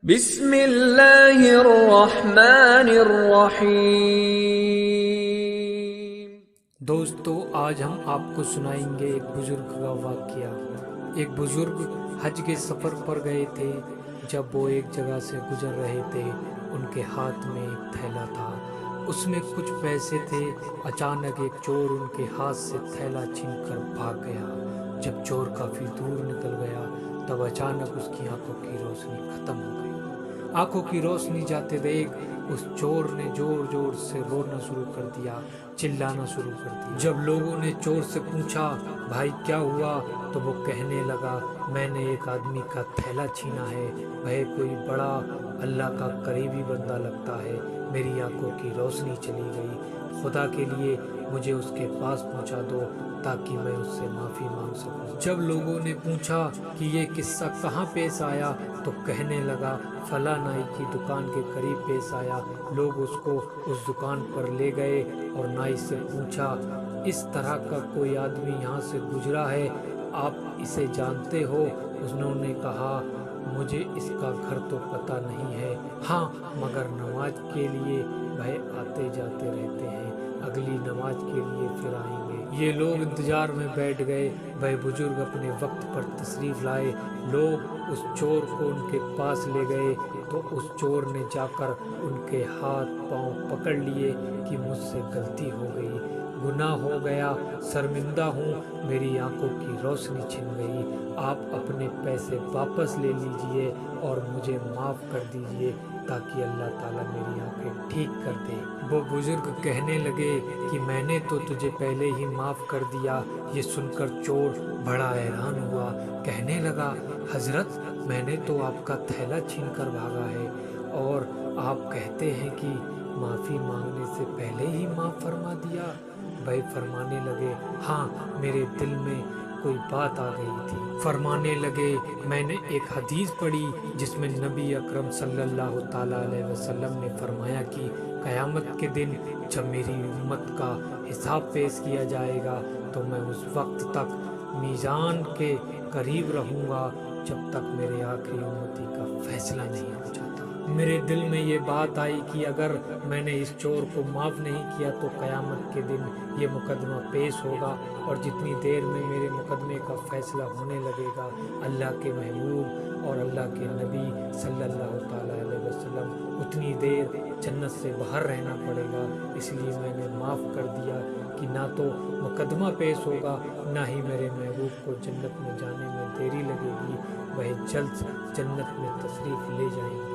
بسم اللہ الرحمن الرحیم۔ دوستو، آج ہم آپ کو سنائیں گے ایک بزرگ کا واقعہ۔ ایک بزرگ حج کے سفر پر گئے تھے۔ جب وہ ایک جگہ سے گزر رہے تھے، ان کے ہاتھ میں ایک تھیلا تھا، اس میں کچھ پیسے تھے۔ اچانک ایک چور ان کے ہاتھ سے تھیلا چھین کر بھاگ گیا۔ جب چور کافی دور نکل گیا، تب اچانک اس کی آنکھوں کی روشنی ختم ہو گئی۔ آنکھوں کی روشنی جاتے دیکھ اس چور نے زور زور سے رونا شروع کر دیا، چلانا شروع کر دیا۔ جب لوگوں نے چور سے پوچھا، بھائی کیا ہوا، تو وہ کہنے لگا، میں نے ایک آدمی کا تھیلا چھینا ہے، وہ کوئی بڑا اللہ کا قریبی بندہ لگتا ہے، میری آنکھوں کی روشنی چلی گئی، خدا کے لیے مجھے اس کے پاس پہنچا دو تاکہ میں اس سے معافی مانگ سکوں۔ جب لوگوں نے پوچھا کہ یہ قصہ کہاں پیش آیا، تو کہنے لگا، فلاں نائی کی دکان کے قریب پیش آیا۔ لوگ اس کو اس دکان پر لے گئے اور نائی سے پوچھا، اس طرح کا کوئی آدمی یہاں سے گزرا ہے، آپ اسے جانتے ہو؟ انہوں نے کہا، مجھے اس کا گھر تو پتہ نہیں ہے، ہاں مگر نماز کے لیے وہ آتے جاتے رہتے ہیں، اگلی نماز کے لیے پھر آئیں گے۔ یہ لوگ انتظار میں بیٹھ گئے۔ وہ بزرگ اپنے وقت پر تشریف لائے۔ لوگ اس چور کو ان کے پاس لے گئے تو اس چور نے جا کر ان کے ہاتھ پاؤں پکڑ لیے کہ مجھ سے غلطی ہو گئی، گناہ ہو گیا، شرمندہ ہوں، میری آنکھوں کی روشنی چھن گئی، آپ اپنے پیسے واپس لے لیجئے اور مجھے معاف کر دیجئے تاکہ اللہ تعالیٰ میری آنکھیں ٹھیک کر دے۔ وہ بزرگ کہنے لگے کہ میں نے تو تجھے پہلے ہی معاف کر دیا۔ یہ سن کر چور بڑا حیران ہوا، کہنے لگا، حضرت میں نے تو آپ کا تھیلا چھین کر بھاگا ہے اور آپ کہتے ہیں کہ معافی مانگنے سے پہلے ہی معاف فرما دیا۔ وہ فرمانے لگے، ہاں میرے دل میں کوئی بات آ گئی تھی۔ فرمانے لگے، میں نے ایک حدیث پڑھی جس میں نبی اکرم صلی اللہ تعالیٰ علیہ وسلم نے فرمایا کہ قیامت کے دن جب میری امت کا حساب پیش کیا جائے گا تو میں اس وقت تک میزان کے قریب رہوں گا جب تک میرے آخری امتی کا فیصلہ نہیں ہو جاتا۔ میرے دل میں یہ بات آئی کہ اگر میں نے اس چور کو معاف نہیں کیا تو قیامت کے دن یہ مقدمہ پیش ہوگا، اور جتنی دیر میں میرے مقدمے کا فیصلہ ہونے لگے گا، اللہ کے محبوب اور اللہ کے نبی صلی اللہ تعالیٰ علیہ وسلم اتنی دیر جنت سے باہر رہنا پڑے گا۔ اس لیے میں نے معاف کر دیا کہ نہ تو مقدمہ پیش ہوگا، نہ ہی میرے محبوب کو جنت میں جانے میں دیری لگے گی، وہ جلد جنت میں تشریف لے جائیں گے۔